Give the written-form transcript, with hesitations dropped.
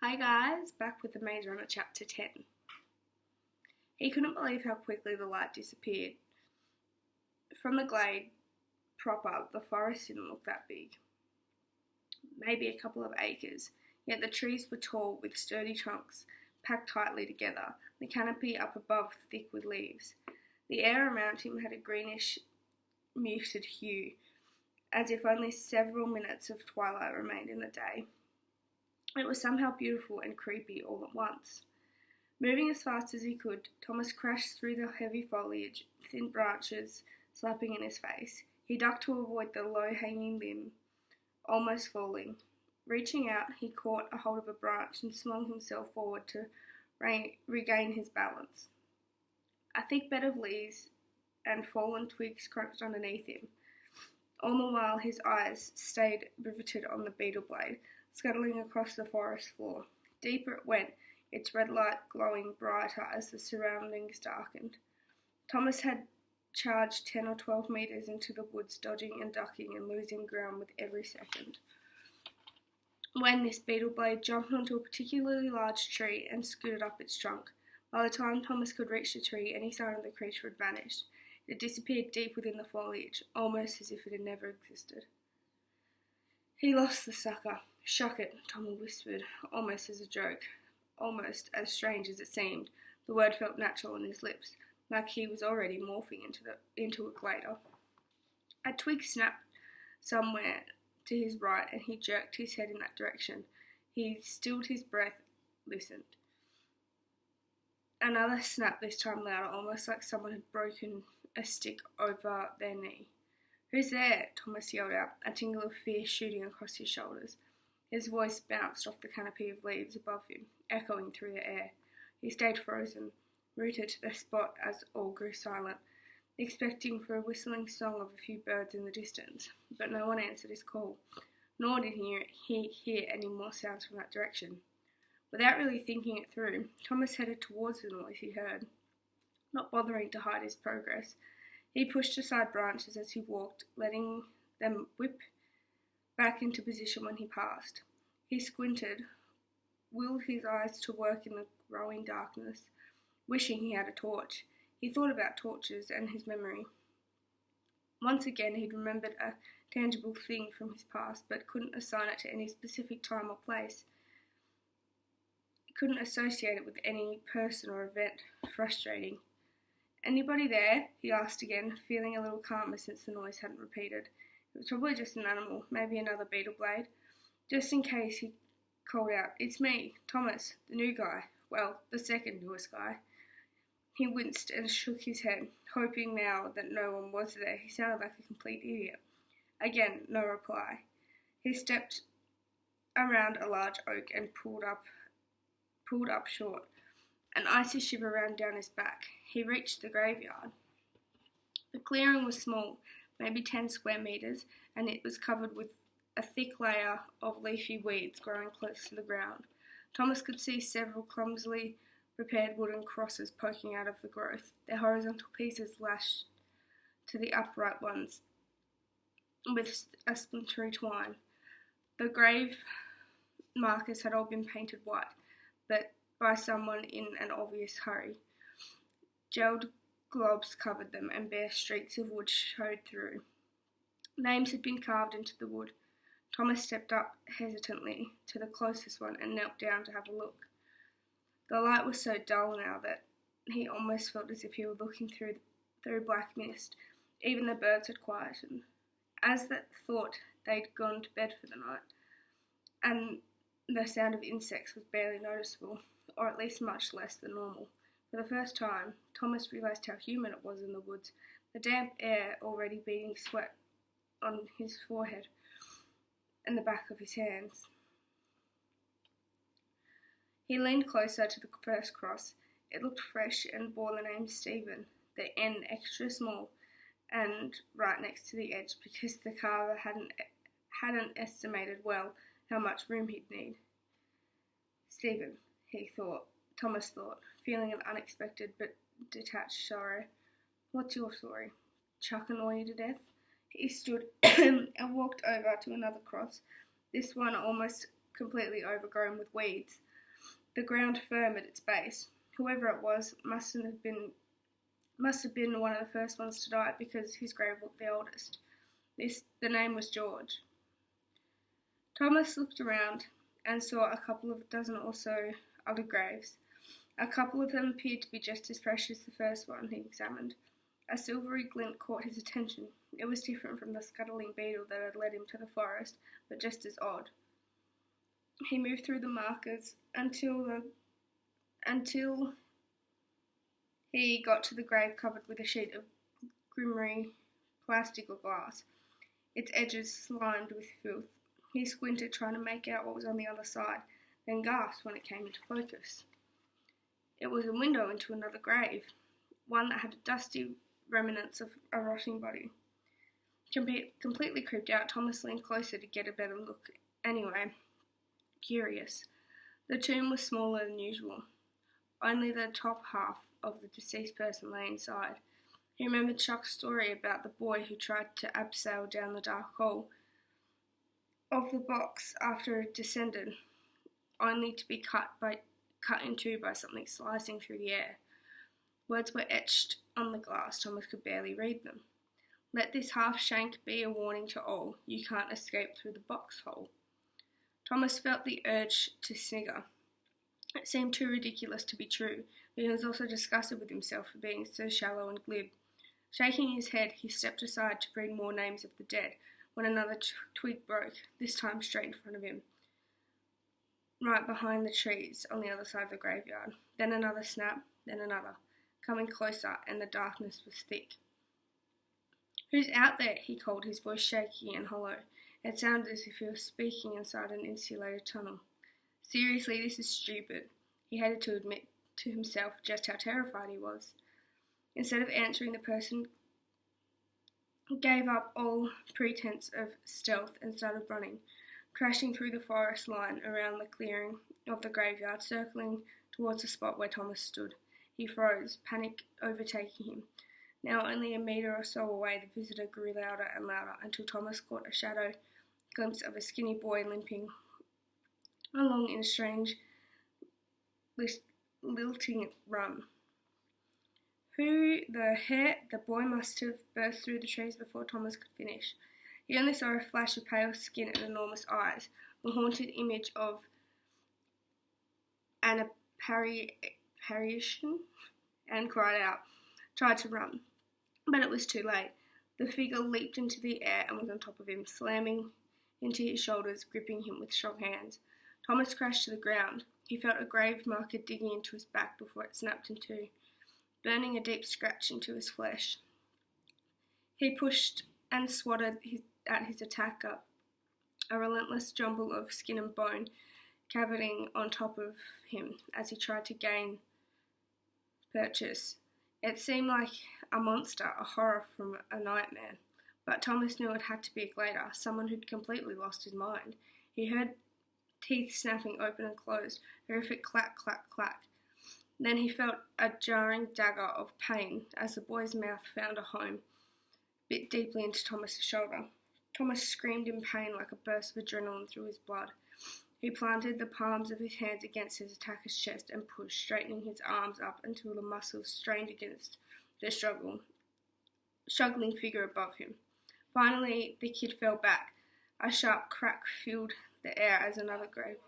Hi guys, back with the Maze Runner chapter 10. He couldn't believe how quickly the light disappeared. From the glade proper, the forest didn't look that big. Maybe a couple of acres, yet the trees were tall with sturdy trunks packed tightly together, the canopy up above thick with leaves. The air around him had a greenish, muted hue, as if only several minutes of twilight remained in the day. It was somehow beautiful and creepy all at once. Moving as fast as he could, Thomas crashed through the heavy foliage, thin branches slapping in his face. He ducked to avoid the low-hanging limb, almost falling. Reaching out, he caught a hold of a branch and swung himself forward to regain his balance. A thick bed of leaves and fallen twigs crunched underneath him. All the while his eyes stayed riveted on the beetle blade, scuttling across the forest floor. Deeper it went, its red light glowing brighter as the surroundings darkened. Thomas had charged 10 or 12 metres into the woods, dodging and ducking and losing ground with every second, when this beetle blade jumped onto a particularly large tree and scooted up its trunk. By the time Thomas could reach the tree, any sign of the creature had vanished. It disappeared deep within the foliage, almost as if it had never existed. He lost the sucker. Shuck it, Tommy whispered, almost as a joke. Almost as strange as it seemed, the word felt natural on his lips, like he was already morphing into a glider. A twig snapped somewhere to his right, and he jerked his head in that direction. He stilled his breath, listened. Another snap, this time louder, almost like someone had broken a stick over their knee. "Who's there?" Thomas yelled out, a tingle of fear shooting across his shoulders. His voice bounced off the canopy of leaves above him, echoing through the air. He stayed frozen, rooted to the spot as all grew silent, expecting for a whistling song of a few birds in the distance, but no one answered his call, nor did he hear any more sounds from that direction. Without really thinking it through, Thomas headed towards the noise he heard, not bothering to hide his progress. He pushed aside branches as he walked, letting them whip back into position when he passed. He squinted, willed his eyes to work in the growing darkness, wishing he had a torch. He thought about torches and his memory. Once again he'd remembered a tangible thing from his past, but couldn't assign it to any specific time or place. He couldn't associate it with any person or event. Frustrating. "Anybody there?" he asked again, feeling a little calmer since the noise hadn't repeated. It was probably just an animal, maybe another beetle blade. Just in case, he called out, "It's me, Thomas, the new guy. Well, the second newest guy." He winced and shook his head, hoping now that no one was there. He sounded like a complete idiot. Again, no reply. He stepped around a large oak and pulled up short. An icy shiver ran down his back. He reached the graveyard. The clearing was small, maybe 10 square metres, and it was covered with a thick layer of leafy weeds growing close to the ground. Thomas could see several clumsily prepared wooden crosses poking out of the growth, their horizontal pieces lashed to the upright ones with a splintery twine. The grave markers had all been painted white, but by someone in an obvious hurry. Gelled globs covered them, and bare streaks of wood showed through. Names had been carved into the wood. Thomas stepped up hesitantly to the closest one and knelt down to have a look. The light was so dull now that he almost felt as if he were looking through black mist. Even the birds had quietened. As that thought, they'd gone to bed for the night, and the sound of insects was barely noticeable, or at least much less than normal. For the first time, Thomas realised how humid it was in the woods, the damp air already beating sweat on his forehead and the back of his hands. He leaned closer to the first cross. It looked fresh and bore the name Stephen, the N extra small, and right next to the edge because the carver hadn't estimated well how much room he'd need. "Stephen," Thomas thought, feeling an unexpected but detached sorrow. "What's your story? Chuck annoy you to death?" He stood and walked over to another cross, this one almost completely overgrown with weeds. the ground firm at its base. Whoever it was must have been one of the first ones to die because his grave looked the oldest. The name was George. Thomas looked around and saw a couple of dozen or so other graves. A couple of them appeared to be just as fresh as the first one he examined. A silvery glint caught his attention. It was different from the scuttling beetle that had led him to the forest, but just as odd. He moved through the markers until he got to the grave covered with a sheet of grimmery plastic or glass, its edges slimed with filth. He squinted, trying to make out what was on the other side, then gasped when it came into focus. It was a window into another grave, one that had dusty remnants of a rotting body. Completely creeped out, Thomas leaned closer to get a better look. Anyway, curious. The tomb was smaller than usual. Only the top half of the deceased person lay inside. He remembered Chuck's story about the boy who tried to abseil down the dark hole of the box after it descended, only to be cut in two by something slicing through the air. Words were etched on the glass. Thomas could barely read them. Let this half-shank be a warning to all. You can't escape through the box hole. Thomas felt the urge to snigger. It seemed too ridiculous to be true, but he was also disgusted with himself for being so shallow and glib. Shaking his head, he stepped aside to read more names of the dead, when another twig broke, this time straight in front of him, right behind the trees on the other side of the graveyard. Then another snap, then another, coming closer, and the darkness was thick. Who's out there? He called, his voice shaky and hollow. It sounded as if he was speaking inside an insulated tunnel. Seriously, this is stupid. He hated to admit to himself just how terrified he was. Instead of answering, the person gave up all pretense of stealth and started running, crashing through the forest line around the clearing of the graveyard, circling towards the spot where Thomas stood. He froze, panic overtaking him. Now only a metre or so away, the visitor grew louder and louder until Thomas caught a shadow glimpse of a skinny boy limping along in a strange, lilting run. Who the heck? The boy must have burst through the trees before Thomas could finish. He only saw a flash of pale skin and enormous eyes, the haunted image of an apparition, and cried out, tried to run. But it was too late. The figure leaped into the air and was on top of him, slamming into his shoulders, gripping him with strong hands. Thomas crashed to the ground. He felt a grave marker digging into his back before it snapped in two, burning a deep scratch into his flesh. He pushed and swatted at his attacker, a relentless jumble of skin and bone cavorting on top of him as he tried to gain purchase. It seemed like a monster, a horror from a nightmare, but Thomas knew it had to be a glader, someone who'd completely lost his mind. He heard teeth snapping open and closed, horrific clack, clack, clack. Then he felt a jarring dagger of pain as the boy's mouth found a home, bit deeply into Thomas's shoulder. Thomas screamed in pain like a burst of adrenaline through his blood. He planted the palms of his hands against his attacker's chest and pushed, straightening his arms up until the muscles strained against the struggling figure above him. Finally, the kid fell back. A sharp crack filled the air as another grave